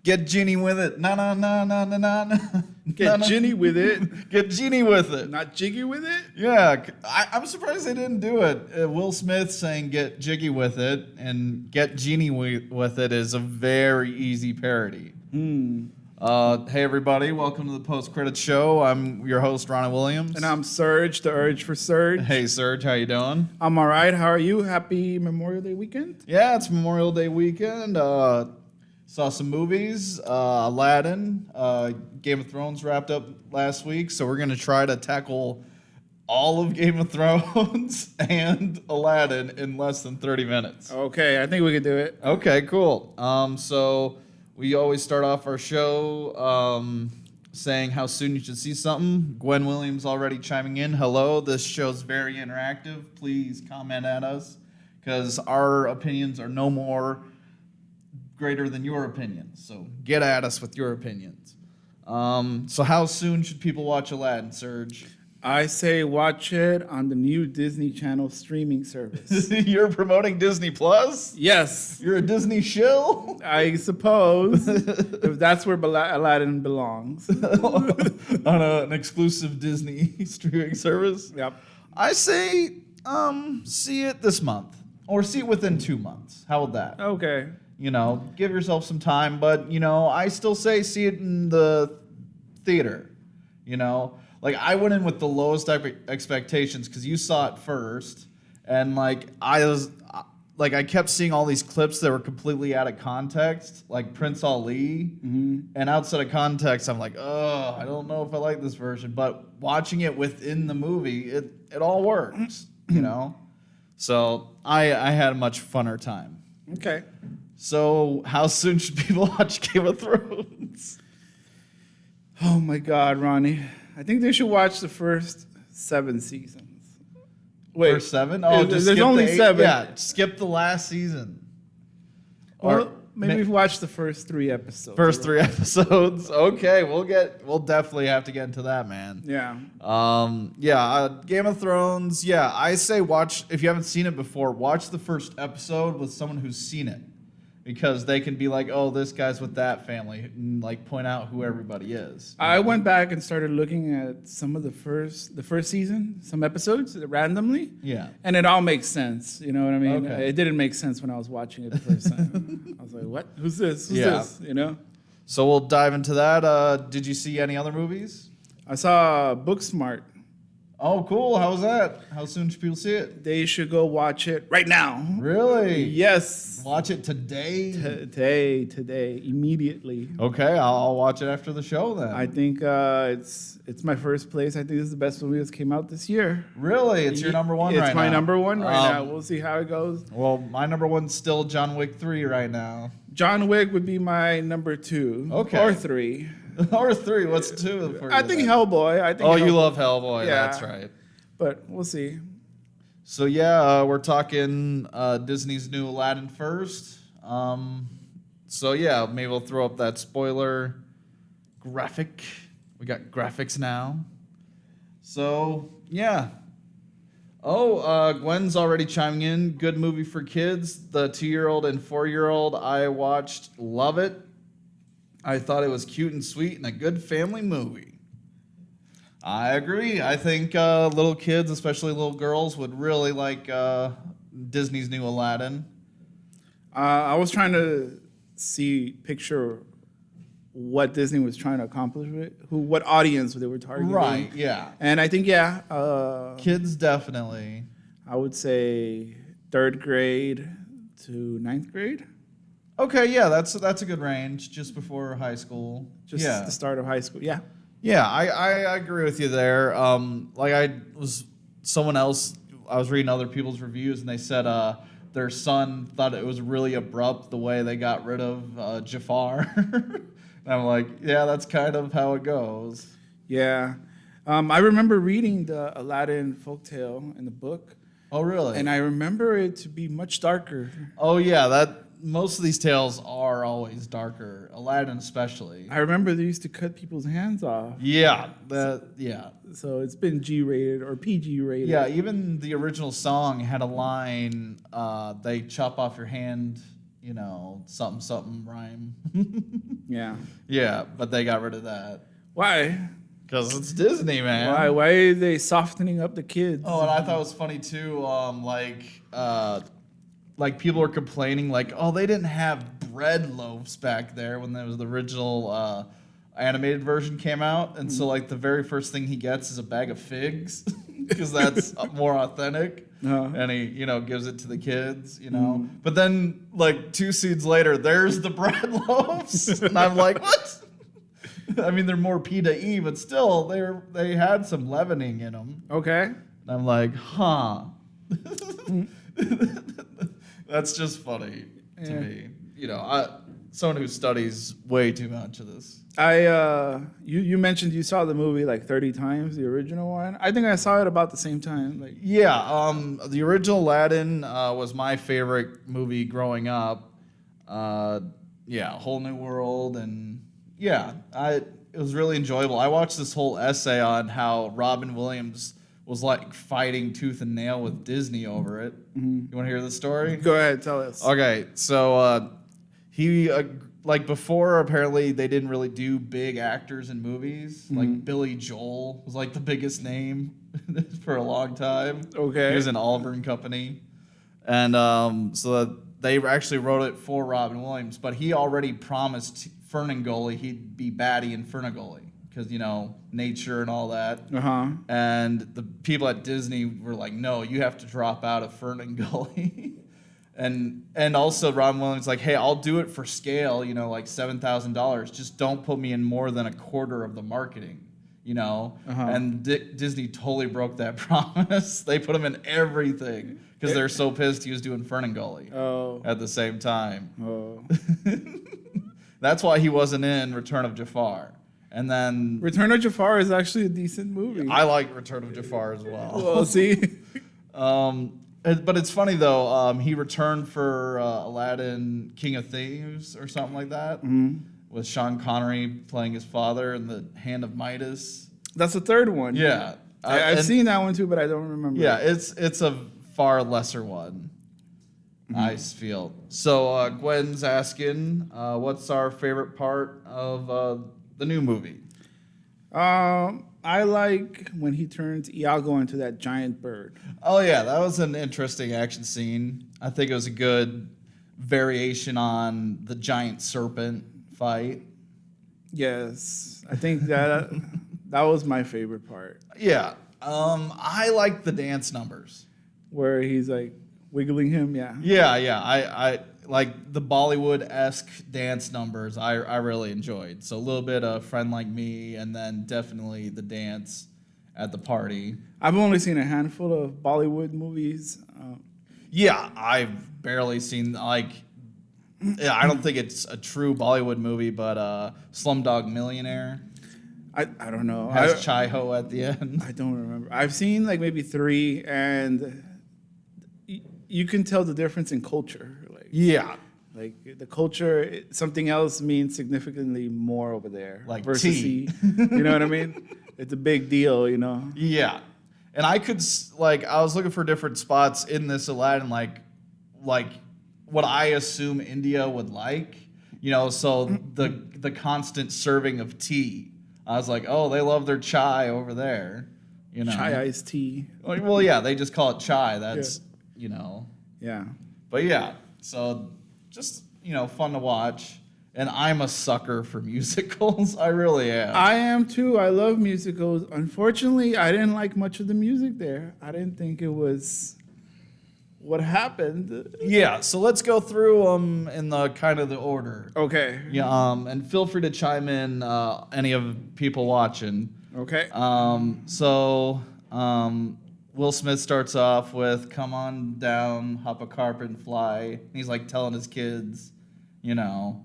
Get Genie with it. Na na na na na na na. Get Ginny with it. Get Genie with it. Not Jiggy with it? Yeah, I'm surprised they didn't do it. Will Smith saying "Get Jiggy with it" and "Get Genie with it" is a very easy parody. Hey everybody, welcome to the Post Credit Show. I'm your host Ronnie Williams, And I'm Serge, the Urge for Serge. Hey Serge, how you doing? I'm all right. How are you? Happy Memorial Day weekend? Yeah, it's Memorial Day weekend. Saw some movies. Aladdin, Game of Thrones wrapped up last week, so we're gonna try to tackle all of Game of Thrones and Aladdin in less than 30 minutes. Okay, I think we can do it. Okay, cool. So we always start off our show saying how soon you should see something. Gwen Williams already chiming in. Hello, this show's very interactive. Please comment at us because our opinions are no more greater than your opinions. So get at us with your opinions. So how soon should people watch Aladdin, Serge? I say watch it on the new Disney Channel streaming service. You're promoting Disney Plus? Yes, You're a Disney shill? I suppose if that's where Aladdin belongs. On an exclusive Disney streaming service? Yep. I say see it this month or see it within 2 months. How about that? Okay. You know, give yourself some time, but, you know, I still say see it in the theater, you know? Like, I went in with the lowest expectations because you saw it first, and, like, I kept seeing all these clips that were completely out of context, like Prince Ali, and outside of context, I'm like, oh, I don't know if I like this version, but watching it within the movie, it all works, you know? So I had a much funner time. Okay. So, how soon should people watch Game of Thrones? Oh my God, Ronnie. I think they should watch the first 7 seasons. Wait, First 7? Oh, there's just skip only the 8? 7. Yeah, skip the last season. Well, maybe we've watched the first 3 episodes. First 3 episodes. Okay, we'll definitely have to get into that, man. Yeah. Game of Thrones. Yeah, I say watch if you haven't seen it before. Watch the first episode with someone who's seen it. Because they can be like, oh, this guy's with that family, and like point out who everybody is. I went back and started looking at some of the first season, some episodes randomly. Yeah. And it all makes sense. You know what I mean? Okay. It didn't make sense when I was watching it the first time. I was like, what? Who's this? Who's this? You know? So we'll dive into that. Did you see any other movies? I saw Booksmart. Oh, cool. How was that? How soon should people see it? They should go watch it right now. Really? Yes. Watch it today? Today, immediately. Okay, I'll watch it after the show then. I think it's my first place. I think this is the best movie that's came out this year. Really? It's your number one right now? It's my number one right now. We'll see how it goes. Well, my number one's still John Wick 3 right now. John Wick would be my number 2. Okay. Or 3. Or 3. What's 2 for you? I think then? Hellboy. You love Hellboy. Yeah. That's right. But we'll see. So, yeah, we're talking Disney's new Aladdin first. So, yeah, maybe we'll throw up that spoiler graphic. We got graphics now. So, yeah. Oh, Gwen's already chiming in. Good movie for kids. The 2-year-old and 4-year-old I watched. Love it. I thought it was cute and sweet and a good family movie. I agree. I think little kids, especially little girls, would really like Disney's new Aladdin. I was trying to picture what Disney was trying to accomplish with it, what audience they were targeting. Right, yeah. And I think, Kids definitely. I would say 3rd grade to 9th grade. Okay, yeah, that's a good range, just before high school. Just the start of high school, yeah. Yeah, I agree with you there. I was reading other people's reviews, and they said their son thought it was really abrupt the way they got rid of Jafar. And I'm like, yeah, that's kind of how it goes. Yeah. I remember reading the Aladdin folktale in the book. Oh, really? And I remember it to be much darker. Oh, yeah, most of these tales are always darker, Aladdin especially. I remember they used to cut people's hands off. Yeah, So it's been G-rated or PG-rated. Yeah, even the original song had a line, they chop off your hand something something rhyme. Yeah. Yeah, but they got rid of that Why? because it's Disney, man. Why? Why are they softening up the kids? Oh, and I thought it was funny too. Like people were complaining, like, oh, they didn't have bread loaves back there when there was the original animated version came out, and so like the very first thing he gets is a bag of figs because that's more authentic, and he gives it to the kids, But then like 2 scenes later, there's the bread loaves, and I'm like, what? I mean, they're more P to E, but still, they had some leavening in them. Okay. And I'm like, huh. That's just funny to me. Someone who studies way too much of this. You mentioned you saw the movie like 30 times, the original one. I think I saw it about the same time. Like, Yeah, the original Aladdin was my favorite movie growing up. Whole new world, and it was really enjoyable. I watched this whole essay on how Robin Williams was like fighting tooth and nail with Disney over it. You want to hear the story? go ahead, tell us. Okay, so he like before apparently they didn't really do big actors in movies. Like Billy Joel was like the biggest name for a long time. Okay. He was in Oliver and Company, and so they actually wrote it for Robin Williams, but he already promised Ferngully he'd be Batty in Ferngully because nature and all that. And the people at Disney were like, no, you have to drop out of Ferngully. And also Robin Williams like, hey, I'll do it for scale, like $7,000. Just don't put me in more than a quarter of the marketing, And Disney totally broke that promise. They put him in everything because they're so pissed he was doing Ferngully at the same time. That's why he wasn't in Return of Jafar. And then Return of Jafar is actually a decent movie. I like Return of Jafar as well. Well, see. But it's funny though. He returned for Aladdin, King of Thieves, or something like that, with Sean Connery playing his father in the Hand of Midas. That's the third one. Yeah, I've seen that one too, but I don't remember. Yeah, it's a far lesser one. I feel so. Gwen's asking, what's our favorite part of the new movie? I like when he turns Iago into that giant bird. Oh yeah, that was an interesting action scene. I think it was a good variation on the giant serpent fight. Yes, I think that was my favorite part. Yeah, I like the dance numbers where he's like wiggling him. Yeah. Yeah. I like the Bollywood-esque dance numbers. I really enjoyed. So a little bit of Friend Like Me, and then definitely the dance at the party. I've only seen a handful of Bollywood movies. Yeah, I've barely seen I don't think it's a true Bollywood movie, but Slumdog Millionaire. I don't know. Has Chai Ho at the end. I don't remember. I've seen like maybe 3, and you can tell the difference in culture. Yeah. Like the culture, something else means significantly more over there. Like versus tea. You know what I mean? It's a big deal, Yeah. And I could, I was looking for different spots in this Aladdin, like what I assume India would like, so the constant serving of tea. I was like, oh, they love their chai over there, Chai iced tea. Well, yeah, they just call it chai. That's, Yeah. But yeah, so just, fun to watch. And I'm a sucker for musicals. I really am. I am too. I love musicals. Unfortunately, I didn't like much of the music there. I didn't think it was what happened. Yeah, so let's go through them in the kind of the order. Okay. Yeah, and feel free to chime in, any of people watching. Okay. Will Smith starts off with "Come on down, hop a carpet and fly." And he's like telling his kids,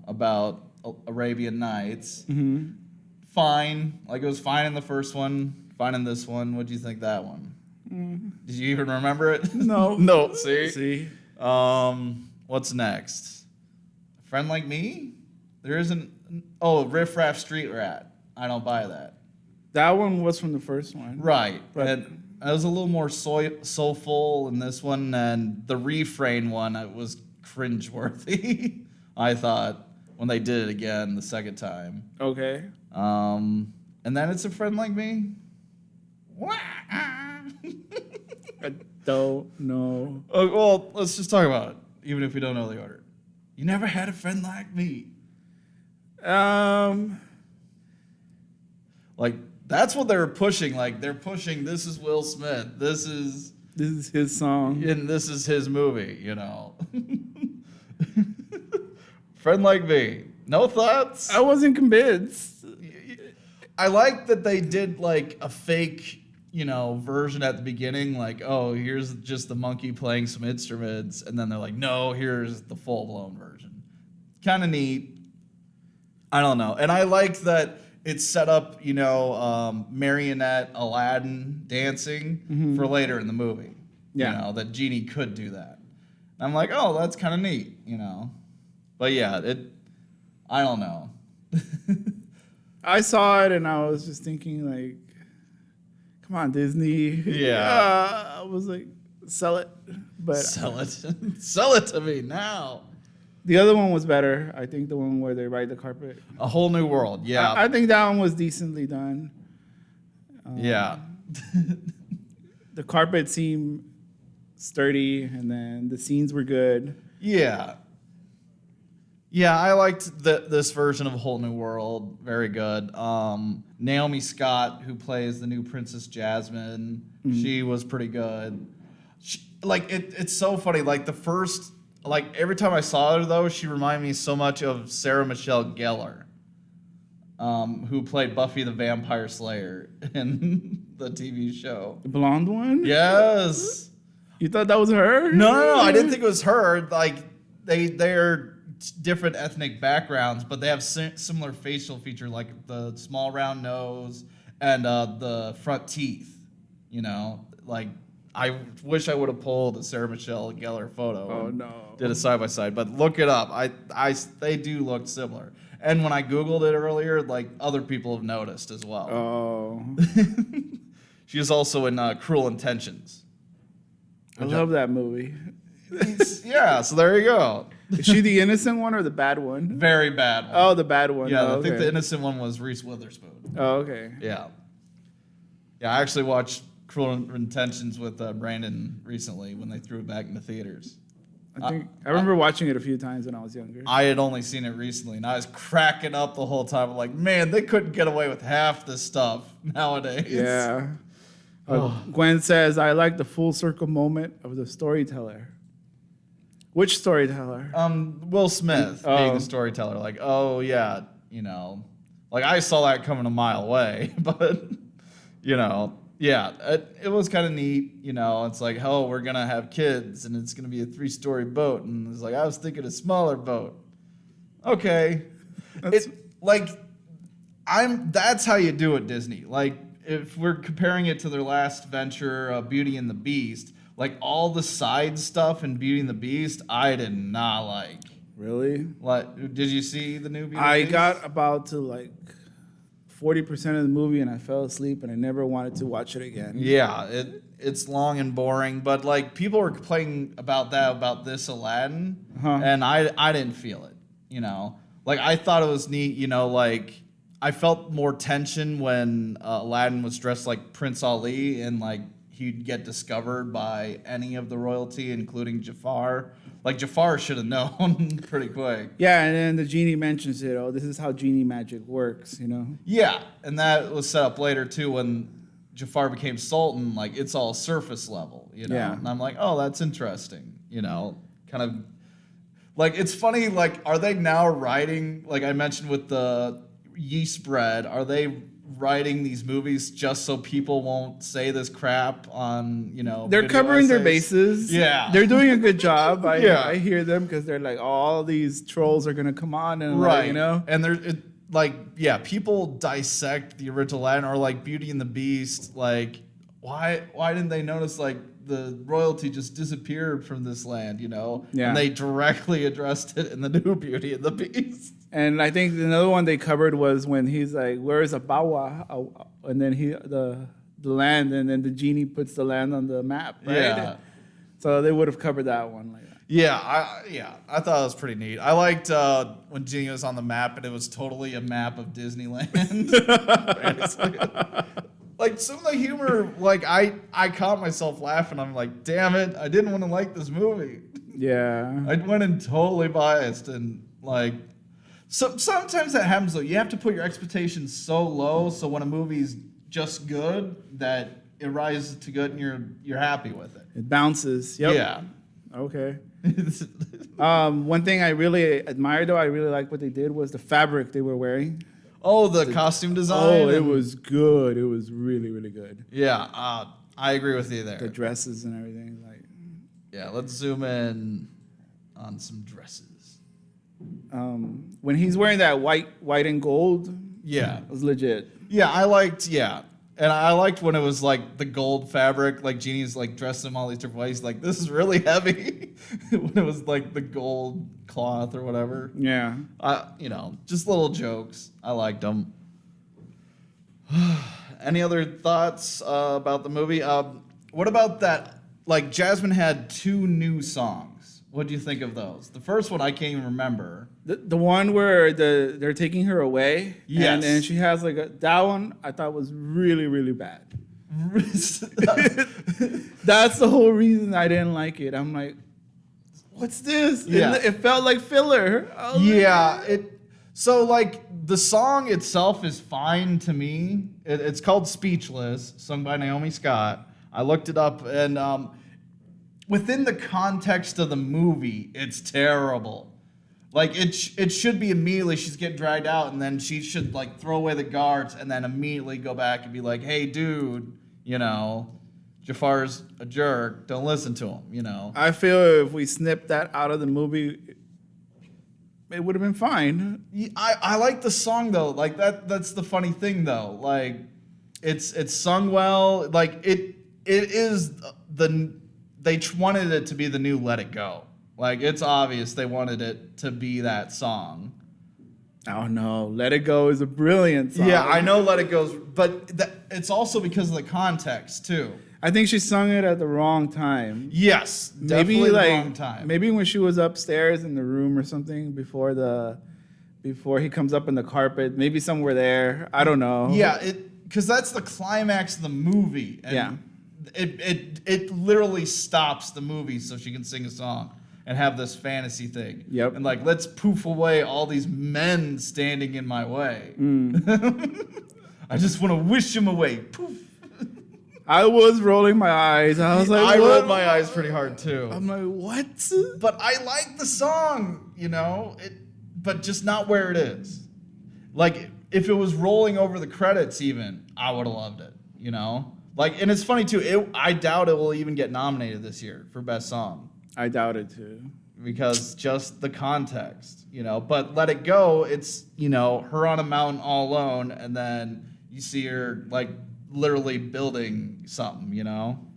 about Arabian Nights. Mm-hmm. Fine, like it was fine in the first one, fine in this one. What do you think that one? Did you even remember it? No. No. See. See. What's next? A Friend Like Me? There isn't. Oh, Riff Raff Street Rat. I don't buy that. That one was from the first one. Right. But And it was a little more soulful in this one, and the refrain one, it was cringeworthy. I thought when they did it again the second time. Okay. And then It's a Friend Like Me. I don't know. Oh, well, let's just talk about it, even if we don't know the order. You never had a friend like me. Like, that's what they were pushing. Like, they're pushing, this is Will Smith. This is his song. and this is his movie, you know. Friend Like Me. No thoughts? I wasn't convinced. I like that they did, like, a fake, you know, version at the beginning. Like, oh, here's just the monkey playing some instruments. And then they're like, no, here's the full-blown version. Kind of neat. I don't know. And I like that it's set up, you know, marionette Aladdin dancing for later in the movie. Yeah. You know, that Genie could do that. And I'm like, oh, that's kind of neat, you know. But yeah, I don't know. I saw it and I was just thinking, like, come on, Disney. Yeah. I was like, sell it. But Sell it. Sell it to me now. the other one was better. I think the one where they ride the carpet. A Whole New World. Yeah. I think that one was decently done. Yeah. The carpet seemed sturdy, and then the scenes were good. Yeah. Yeah, I liked this version of A Whole New World. Very good. Naomi Scott, who plays the new Princess Jasmine, she was pretty good. It's so funny. Like, every time I saw her, though, she reminded me so much of Sarah Michelle Gellar, who played Buffy the Vampire Slayer in the TV show. The blonde one? Yes. You thought that was her? No, I didn't think it was her. Like, they're different ethnic backgrounds, but they have similar facial feature, like the small round nose and the front teeth. You know, like, I wish I would have pulled a Sarah Michelle Gellar photo. Oh, and no. did a side by side, but look it up. They do look similar. And when I Googled it earlier, like, other people have noticed as well. Oh. She is also in Cruel Intentions. I love that movie. Yeah, so there you go. Is she the innocent one or the bad one? Very bad one. Oh, the bad one. Yeah, Oh, I think okay. the innocent one was Reese Witherspoon. Oh, okay. Yeah. Yeah, I actually watched Cruel Intentions with Brandon recently when they threw it back in the theaters. I remember watching it a few times when I was younger. I had only seen it recently, and I was cracking up the whole time. I'm like, man, they couldn't get away with half this stuff nowadays. Yeah. Gwen says, I like the full circle moment of the storyteller. Which storyteller? Will Smith Oh. being the storyteller. Like, oh, yeah, you know. Like, I saw that coming a mile away, but, you know, yeah, it was kind of neat. You know, it's like, oh, we're going to have kids, and it's going to be a 3-story boat. And it's like, I was thinking a smaller boat. Okay. That's how you do it, Disney. Like, if we're comparing it to their last venture, Beauty and the Beast, like, all the side stuff in Beauty and the Beast, I did not like. Really? Like, did you see the new Beauty and the I Beast? got about to like 40% of the movie and I fell asleep and I never wanted to watch it again. Yeah, it's long and boring, but like, people were complaining about this Aladdin, and I didn't feel it. You know, like, I thought it was neat. You know, like, I felt more tension when Aladdin was dressed like Prince Ali and like he'd get discovered by any of the royalty, including Jafar. Like, Jafar should have known pretty quick. Yeah, and then the genie mentions it. Oh, this is how genie magic works, you know? Yeah, and that was set up later too when Jafar became Sultan. Like, it's all surface level, you know? Yeah. And I'm like, oh, that's interesting, you know? Kind of, like, it's funny, like, are they now writing, like I mentioned with the yeast bread, are they writing these movies just so people won't say this crap on, you know, They're video covering their essays? bases. Yeah. They're doing a good job. Yeah. I hear them because they're like, all these trolls are going to come on and, Right. like, you know? And people dissect the original Aladdin or like Beauty and the Beast. Like, why didn't they notice, like, the royalty just disappeared from this land, you know? Yeah. And they directly addressed it in the new Beauty and the Beast. And I think another one they covered was when he's like, "Where is Abawa?" And then the land, and then the genie puts the land on the map, right? Yeah. So they would have covered that one. Like that. I thought it was pretty neat. I liked when Genie was on the map and it was totally a map of Disneyland. Like some of the humor, like I caught myself laughing. I'm like, damn it, I didn't want to like this movie. Yeah. I went in totally biased and like. So sometimes that happens though. You have to put your expectations so low, so when a movie's just good, that it rises to good and you're happy with it. It bounces. Yep. Yeah. Okay. One thing I really admired, though, I really liked what they did, was the fabric they were wearing. Oh, the costume design. Oh, it was good. It was really, really good. Yeah, I agree with you there. The dresses and everything. Like, Yeah, let's zoom in on some dresses. when he's wearing that white and gold, Yeah. it was legit. Yeah, and I liked when it was like the gold fabric, like Genie's like dressed in all these different ways. Like, this is really heavy. When it was like the gold cloth or whatever. Yeah. Just little jokes. I liked them. Any other thoughts about the movie? What about that? Like, Jasmine had 2 new songs. What do you think of those? The first one I can't even remember. The one where they're taking her away. Yes. And she has that one I thought was really, really bad. That's the whole reason I didn't like it. I'm like, what's this? Yeah. It felt like filler. Yeah, so like the song itself is fine to me. It's called Speechless, sung by Naomi Scott. I looked it up, and within the context of the movie, it's terrible. Like it should be immediately she's getting dragged out, and then she should like throw away the guards, and then immediately go back and be like, "Hey, dude, Jafar's a jerk. Don't listen to him." I feel if we snipped that out of the movie, it would have been fine. I like the song though. Like that's the funny thing though. Like it's sung well. Like it is they wanted it to be the new Let It Go. Like it's obvious they wanted it to be that song. Oh no, Let It Go is a brilliant song. Yeah, I know Let It Go's, but it's also because of the context too. I think she sung it at the wrong time. Yes, definitely Maybe the like wrong time. maybe when she was upstairs in the room or something before he comes up in the carpet. Maybe somewhere there. I don't know. Yeah, because that's the climax of the movie. And Yeah. It literally stops the movie so she can sing a song and have this fantasy thing. Yep. And like, let's poof away all these men standing in my way. I just want to wish them away. Poof. I was rolling my eyes. I was like, I what? rolled my eyes pretty hard too. I'm like, what? But I like the song, but just not where it is. Like, if it was rolling over the credits even, I would have loved it, Like, and it's funny too, I doubt it will even get nominated this year for Best Song. I doubt it too. Because just the context, But Let It Go, it's, her on a mountain all alone, and then you see her, like, literally building something,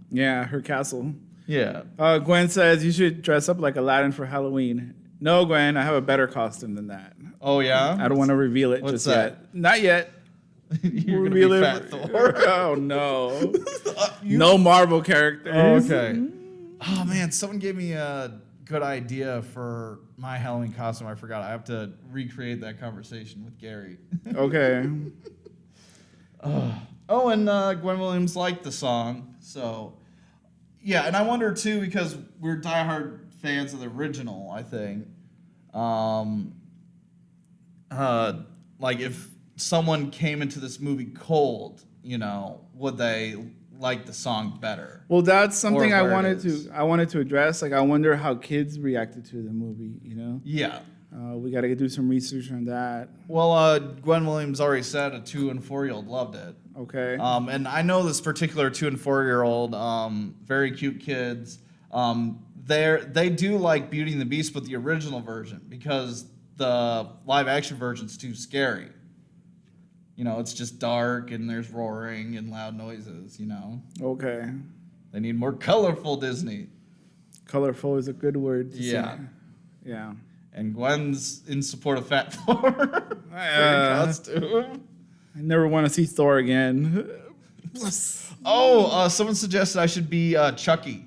Yeah, her castle. Yeah. Gwen says you should dress up like Aladdin for Halloween. No, Gwen, I have a better costume than that. Oh, yeah? I don't want to reveal it What's just that? yet. Not yet. You're going to Reveal be it Fat Thor. Oh, no. No Marvel characters. Oh, okay. Oh, man, someone gave me a good idea for my Halloween costume. I forgot. I have to recreate that conversation with Gary. Okay. Oh, and Gwen Williams liked the song. So, yeah, and I wonder, too, because we're diehard fans of the original, I think. Like, if someone came into this movie cold, would they like the song better? Well, that's something Or I where it wanted is. to address. Like, I wonder how kids reacted to the movie. Yeah. We got to do some research on that. Well, Gwen Williams already said a 2- and 4-year-old loved it. Okay. And I know this particular 2- and 4-year-old, very cute kids. They do like Beauty and the Beast, but the original version, because the live action version's too scary. It's just dark and there's roaring and loud noises. Okay. They need more colorful Disney. Colorful is a good word to Yeah. say. Yeah. And Gwen's in support of Fat Thor. Costume. I never want to see Thor again. Oh, someone suggested I should be Chucky.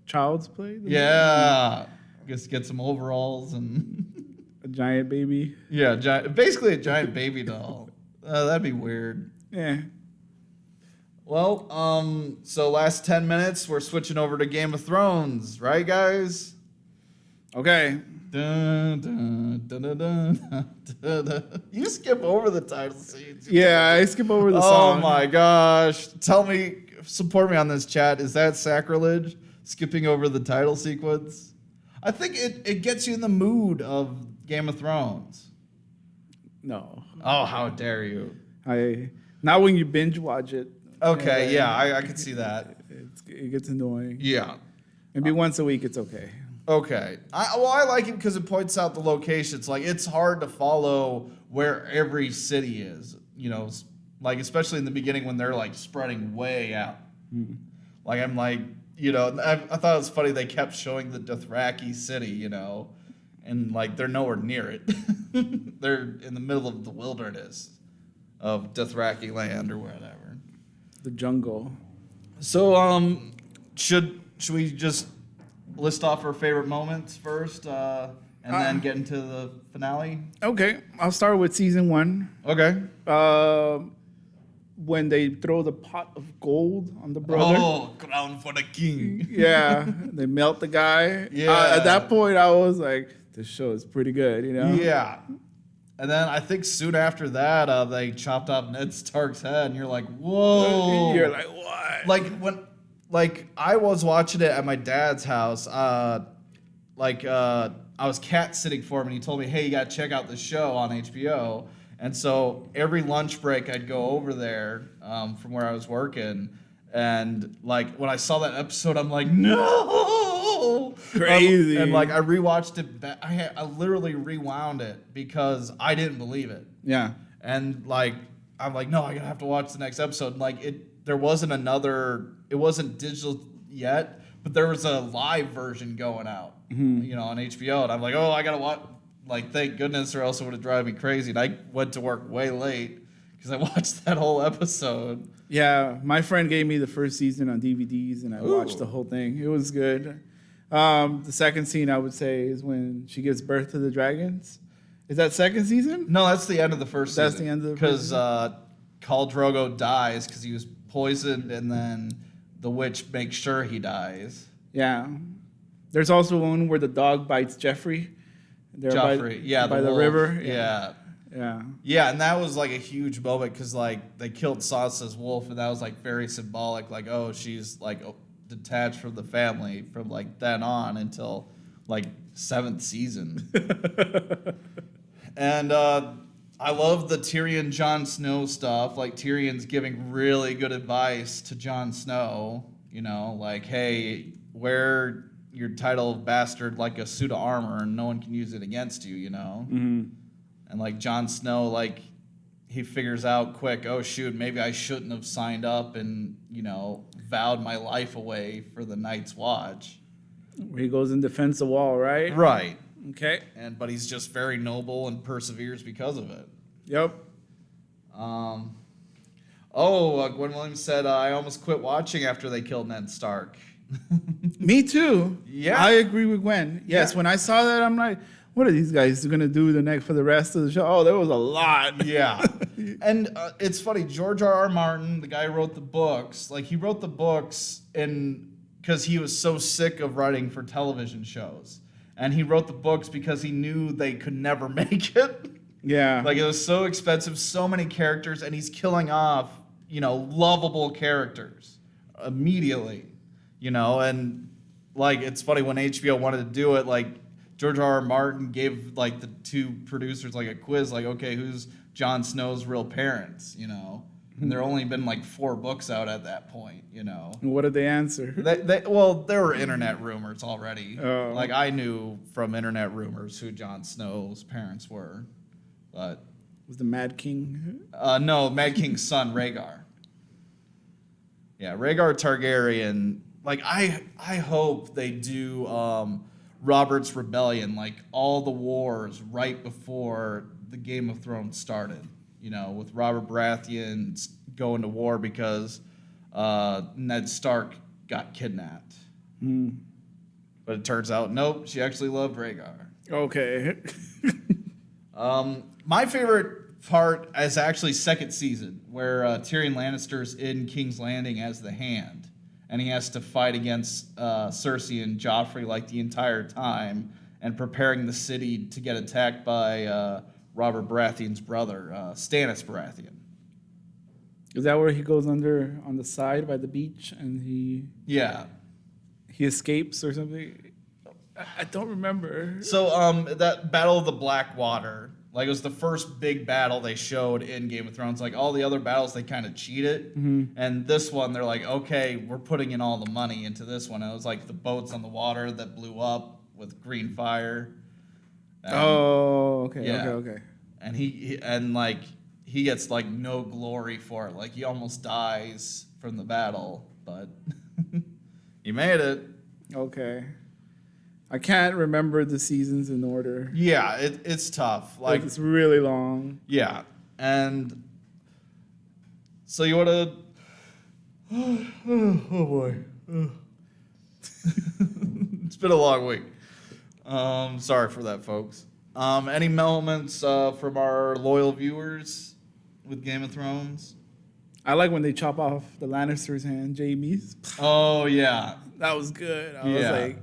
Child's Play. Yeah. Just get some overalls and A giant baby. yeah, basically a giant baby doll. That'd be weird. Yeah. Well, so last 10 minutes, we're switching over to Game of Thrones, right, guys? Okay. Dun, dun, dun, dun, dun, dun, dun. You skip over the title scenes. Yeah, I skip over the Oh song. my gosh. Support me on this, chat. Is that sacrilege? Skipping over the title sequence? I think it gets you in the mood of Game of Thrones. No. Oh, how dare you. Not when you binge watch it. Okay, yeah, I could see that. It gets annoying. Yeah. Maybe once a week, it's okay. Okay. I like it because it points out the locations. Like, it's hard to follow where every city is, you know, like, especially in the beginning when they're, like, spreading way out. Like, I'm like, you know, I thought it was funny they kept showing the Dothraki city, you know, and, like, they're nowhere near it. They're in the middle of the wilderness of Dothraki land or whatever. The jungle. So, should we just list off our favorite moments first, and then get into the finale? Okay, I'll start with season 1. Okay. When they throw the pot of gold on the brother. Oh, crown for the king. Yeah, they melt the guy. Yeah. At that point, I was like, this show is pretty good, you know? Yeah. And then I think soon after that, they chopped off Ned Stark's head, and you're like, whoa. You're like, what? Like I was watching it at my dad's house. I was cat sitting for him, and he told me, hey, you got to check out this show on HBO. And so every lunch break, I'd go over there from where I was working. And, like, when I saw that episode, I'm like, no! Crazy. And like, I rewatched it. I literally rewound it because I didn't believe it. Yeah. And, like, I'm like, no, I have to watch the next episode. And, like, there wasn't it wasn't digital yet, but there was a live version going out, you know, on HBO. And I'm like, oh, I got to watch. Like, thank goodness, or else it would have driven me crazy. And I went to work way late because I watched that whole episode. Yeah, my friend gave me the first season on DVDs, and I watched the whole thing. It was good. The second scene, I would say, is when she gives birth to the dragons. Is that second season? No, that's the end of the first season. That's the end of the first Because Khal Drogo dies because he was poisoned, and then the witch makes sure he dies. Yeah. There's also one where the dog bites Jeffrey. Joffrey, by the wolf. river. Yeah. Yeah, and that was like a huge moment because like they killed Sansa's wolf, and that was like very symbolic. Like, oh, she's like detached from the family from like then on until like 7th season. And I love the Tyrion Jon Snow stuff. Like Tyrion's giving really good advice to Jon Snow. You know, like, hey, wear your title of bastard like a suit of armor, and no one can use it against you. You know. Mm-hmm. And like Jon Snow, like he figures out quick, oh shoot, maybe I shouldn't have signed up and, you know, vowed my life away for the Night's Watch. Where he goes and defends the wall, right? Right. Okay. But he's just very noble and perseveres because of it. Yep. Gwen Williams said, I almost quit watching after they killed Ned Stark. Me too. Yeah. I agree with Gwen. Yes, when I saw that, I'm like, what are these guys going to do for the rest of the show? Oh, there was a lot. Yeah. And it's funny, George R.R. Martin, the guy who wrote the books, like he wrote the books because he was so sick of writing for television shows. And he wrote the books because he knew they could never make it. Yeah. Like it was so expensive, so many characters, and he's killing off, you know, lovable characters immediately, you know, and like it's funny when HBO wanted to do it, like George R.R. Martin gave like the 2 producers like a quiz, like, okay, who's Jon Snow's real parents, you know? And there only been like 4 books out at that point, you know. And what did they answer? There were internet rumors already. Oh. Like I knew from internet rumors who Jon Snow's parents were, but Was the Mad King? no, Mad King's son Rhaegar. Yeah, Rhaegar Targaryen. Like I hope they do Robert's Rebellion, like all the wars right before the Game of Thrones started. You know, with Robert Baratheon going to war because Ned Stark got kidnapped. But it turns out, nope, she actually loved Rhaegar. Okay. My favorite part is actually second season, where Tyrion Lannister's in King's Landing as the Hand, and he has to fight against Cersei and Joffrey like the entire time, and preparing the city to get attacked by Robert Baratheon's brother, Stannis Baratheon. Is that where he goes under on the side by the beach and he escapes or something? I don't remember. So that Battle of the Blackwater, like it was the first big battle they showed in Game of Thrones. Like all the other battles, they kind of cheated, and this one they're like, okay, we're putting in all the money into this one. And it was like the boats on the water that blew up with green fire. And, Okay. And he gets like no glory for it. Like he almost dies from the battle, but he made it. Okay. I can't remember the seasons in order. Yeah, it's tough. Like it's really long. Yeah, and so you want to? Oh boy, it's been a long week. Sorry for that, folks. Any moments from our loyal viewers with Game of Thrones? I like when they chop off the Lannister's hand, Jaime's. Oh yeah, that was good. I was like,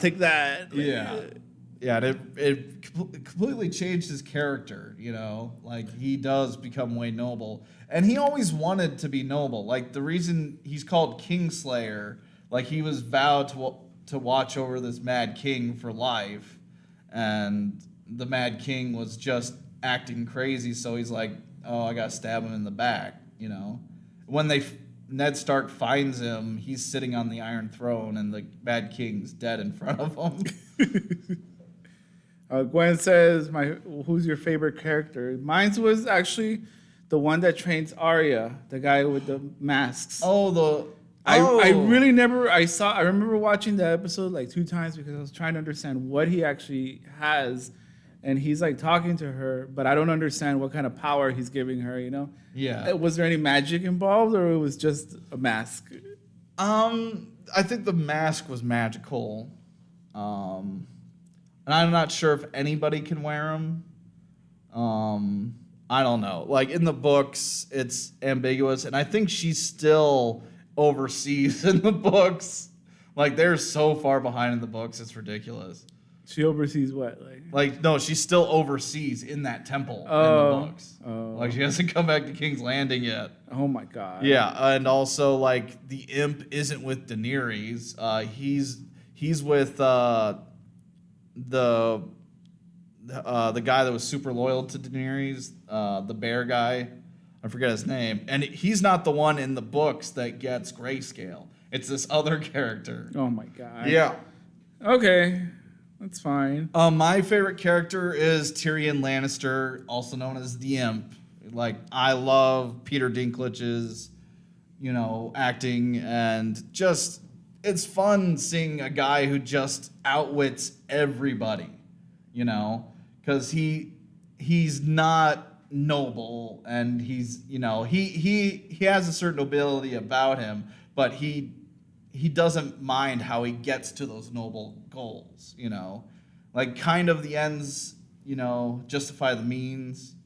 take that. Like, yeah. It completely changed his character. You know, like he does become way noble, and he always wanted to be noble. Like the reason he's called Kingslayer, like he was vowed to watch over this Mad King for life, and the Mad King was just acting crazy. So he's like, oh, I gotta stab him in the back. You know, when Ned Stark finds him, he's sitting on the Iron Throne, and the Mad King's dead in front of him. Gwen says, who's your favorite character? Mine was actually the one that trains Arya, the guy with the masks. I really never, I remember watching the episode like 2 times because I was trying to understand what he actually has. And he's like talking to her, but I don't understand what kind of power he's giving her, you know? Yeah. Was there any magic involved or it was just a mask? I think the mask was magical. And I'm not sure if anybody can wear them. I don't know. Like in the books, it's ambiguous. And I think she's still overseas in the books. Like they're so far behind in the books, it's ridiculous. She oversees what? Like no, she's still overseas in that temple in the books. Like she hasn't come back to King's Landing yet. Oh my god. Yeah, and also like the imp isn't with Daenerys. He's with the guy that was super loyal to Daenerys, the bear guy. I forget his name. And he's not the one in the books that gets grayscale. It's this other character. Oh my god. Yeah. Okay. That's fine. My favorite character is Tyrion Lannister, also known as the Imp. Like, I love Peter Dinklage's, acting, and just, it's fun seeing a guy who just outwits everybody, because he's not noble, and he's, he has a certain nobility about him, but he doesn't mind how he gets to those noble goals, like kind of the ends, justify the means,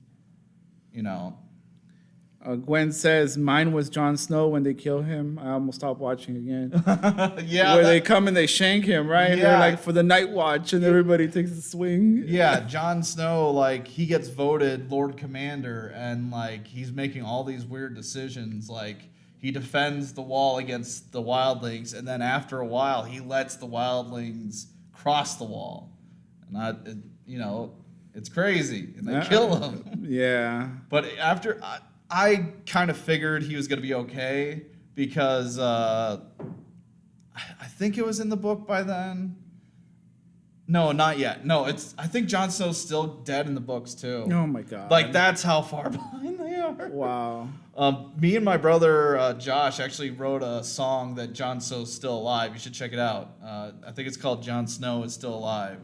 Gwen says, mine was Jon Snow when they kill him. I almost stopped watching again. Yeah. Where they come and they shank him, right? Yeah. They're like for the night watch and everybody takes a swing. Yeah, Jon Snow, like, he gets voted Lord Commander, and, like, he's making all these weird decisions, like, he defends the wall against the wildlings, and then after a while, he lets the wildlings cross the wall. And, it's crazy, and they kill him. Yeah. But after, I kind of figured he was going to be okay, because I think it was in the book by then. No, not yet. No, I think Jon Snow's still dead in the books, too. Oh, my God. Like, that's how far behind they are. Wow. Me and my brother Josh actually wrote a song that Jon Snow's still alive. You should check it out. I think it's called Jon Snow is Still Alive.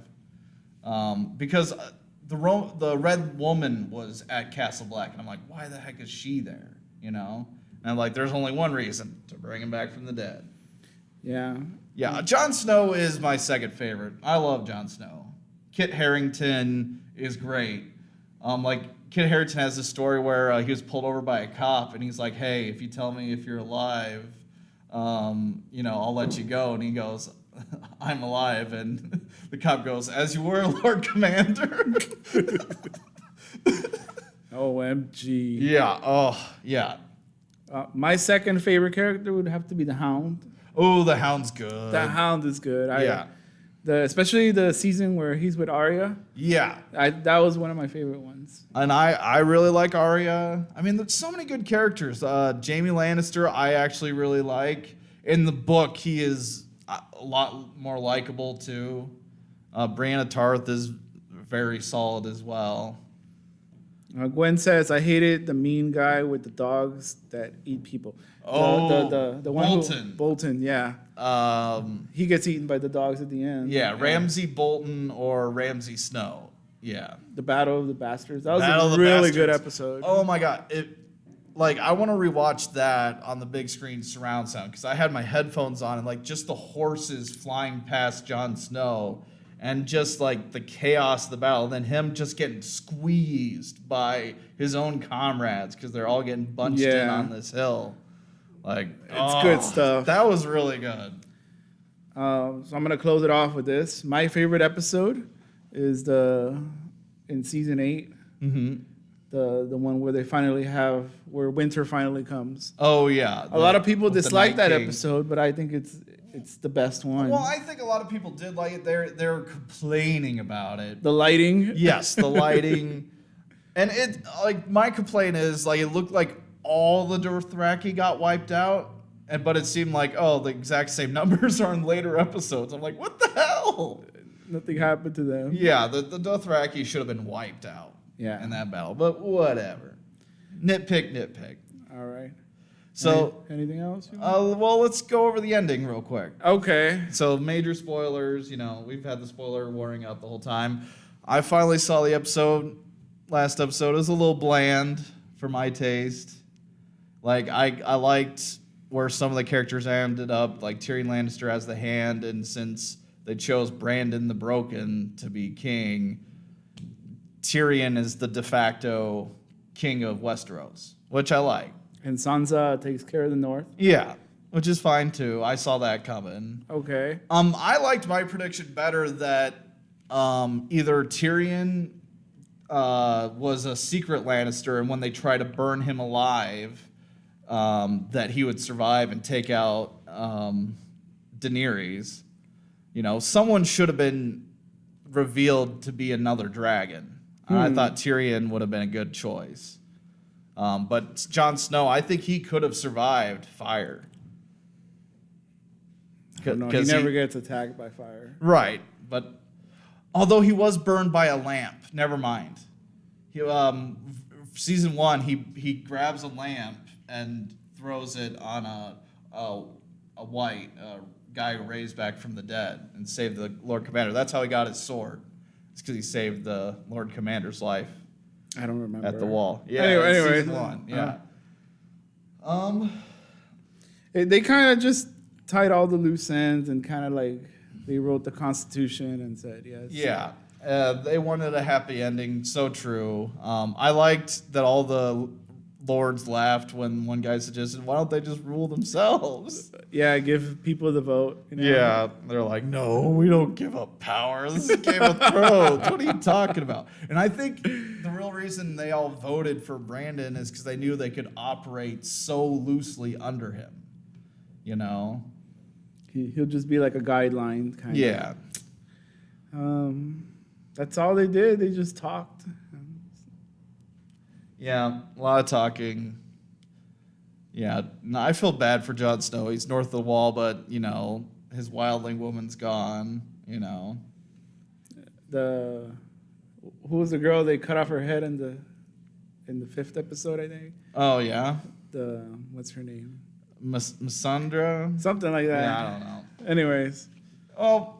Because the Red Woman was at Castle Black, and I'm like, why the heck is she there? And I'm like, there's only one reason, to bring him back from the dead. Yeah. Yeah, Jon Snow is my second favorite. I love Jon Snow. Kit Harington is great. Like Kit Harington has this story where he was pulled over by a cop, and he's like, "Hey, if you tell me if you're alive, I'll let you go." And he goes, "I'm alive," and the cop goes, "As you were, Lord Commander." OMG. Yeah. Oh, yeah. My second favorite character would have to be the Hound. Oh, the Hound's good. The Hound is good. Yeah. Especially the season where he's with Arya. Yeah. That was one of my favorite ones. And I really like Arya. I mean, there's so many good characters. Jaime Lannister, I actually really like. In the book, he is a lot more likable, too. Brianna Tarth is very solid as well. Gwen says, I hated the mean guy with the dogs that eat people. The one Bolton. Bolton, yeah. He gets eaten by the dogs at the end. Yeah, Ramsay Bolton or Ramsay Snow. Yeah. The Battle of the Bastards. That was Battle a of the really Bastards. good episode. Oh my God. I want to rewatch that on the big screen surround sound because I had my headphones on and just the horses flying past Jon Snow and just the chaos of the battle, and then him just getting squeezed by his own comrades because they're all getting bunched in on this hill. It's good stuff. That was really good. So I'm gonna close it off with this. My favorite episode is in season 8. Mm-hmm. The one where where winter finally comes. Oh yeah. A lot of people dislike that King. episode, but I think it's the best one. Well, I think a lot of people did like it. They're complaining about it. The lighting. Yes, the lighting. And it my complaint is it looked like all the Dothraki got wiped out, but it seemed the exact same numbers are in later episodes. I'm like, what the hell? Nothing happened to them. Yeah, the Dothraki should have been wiped out. Yeah. In that battle, but whatever. Nitpick. All right. So anything else? well, let's go over the ending real quick. Okay. So major spoilers. We've had the spoiler warning out the whole time. I finally saw the episode. Last episode. It was a little bland for my taste. I liked where some of the characters ended up. Tyrion Lannister as the Hand, and since they chose Brandon the Broken to be king, Tyrion is the de facto king of Westeros, which I like. And Sansa takes care of the North. Yeah, which is fine too. I saw that coming. Okay. I liked my prediction better that either Tyrion was a secret Lannister, and when they try to burn him alive, that he would survive and take out Daenerys. Someone should have been revealed to be another dragon. I thought Tyrion would have been a good choice. But Jon Snow, I think he could have survived fire. No, he never gets attacked by fire. Right, but although he was burned by a lamp, never mind. He, season 1, he grabs a lamp and throws it on a white guy who raised back from the dead and saved the Lord Commander. That's how he got his sword. It's because he saved the Lord Commander's life. I don't remember. At the wall. Yeah. Anyway, season 1. Yeah. They kind of just tied all the loose ends and kind of they wrote the Constitution and said yes. Yeah. They wanted a happy ending. So true. I liked that all the lords laughed when one guy suggested, why don't they just rule themselves? Yeah, give people the vote. Yeah, they're like, no, we don't give up power. This is Game of Thrones. What are you talking about? And I think the real reason they all voted for Brandon is because they knew they could operate so loosely under him. He'll just be like a guideline kind of. Yeah. That's all they did. They just talked. Yeah, a lot of talking. Yeah, no, I feel bad for Jon Snow. He's north of the wall, but, his wildling woman's gone, Who was the girl they cut off her head in the 5th episode, I think? Oh, yeah? What's her name? Missandra? Something like that. Yeah, I don't know. Anyways. Oh,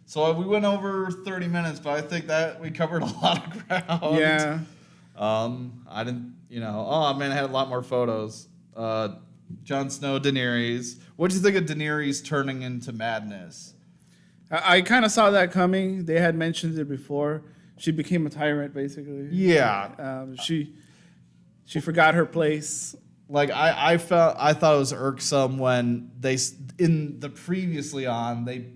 so we went over 30 minutes, but I think that we covered a lot of ground. Yeah. I didn't, I had a lot more photos. Jon Snow, Daenerys. What do you think of Daenerys turning into madness? I kind of saw that coming. They had mentioned it before. She became a tyrant, basically. Yeah. She forgot her place. Like I thought it was irksome when they in the previously on they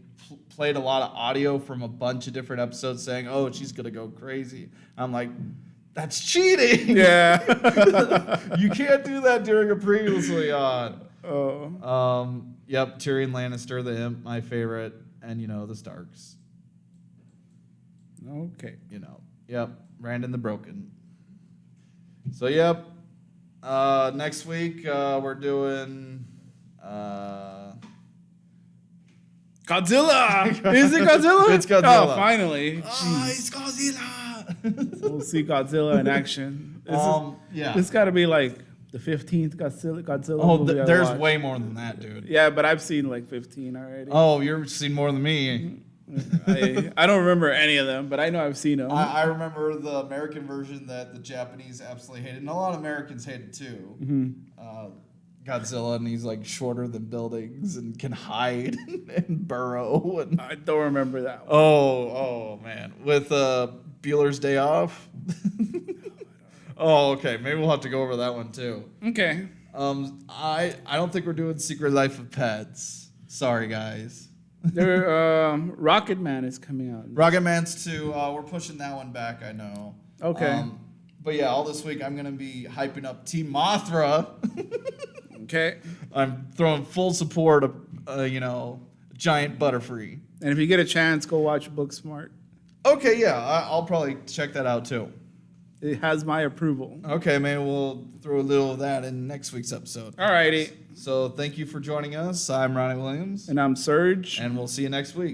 played a lot of audio from a bunch of different episodes saying, "Oh, she's gonna go crazy." I'm like, that's cheating. Yeah. You can't do that during a previously on. Oh. Yep, Tyrion Lannister, the imp, my favorite, and the Starks. Okay. Yep, Brandon the Broken. So yep. Next week we're doing Godzilla. Is it Godzilla? It's Godzilla. Oh, finally. It's Godzilla. We'll see Godzilla in action. This got to be like the 15th Godzilla. Oh, movie I there's watched. way more than that, dude. Yeah, but I've seen like 15 already. Oh, you've seen more than me. I don't remember any of them, but I know I've seen them. I remember the American version that the Japanese absolutely hated, and a lot of Americans hated too. Mm-hmm. Godzilla, and he's like shorter than buildings and can hide and burrow. And I don't remember that one. oh man, with Bueller's Day Off. Oh, okay. Maybe we'll have to go over that one too. Okay. I don't think we're doing Secret Life of Pets. Sorry, guys. Rocket Man is coming out. Rocket Man's 2. We're pushing that one back, I know. Okay. But yeah, all this week I'm going to be hyping up Team Mothra. Okay. I'm throwing full support of, Giant Butterfree. And if you get a chance, go watch Booksmart. Okay, yeah. I'll probably check that out too. It has my approval. Okay, maybe we'll throw a little of that in next week's episode. All righty. So thank you for joining us. I'm Ronnie Williams. And I'm Serge. And we'll see you next week.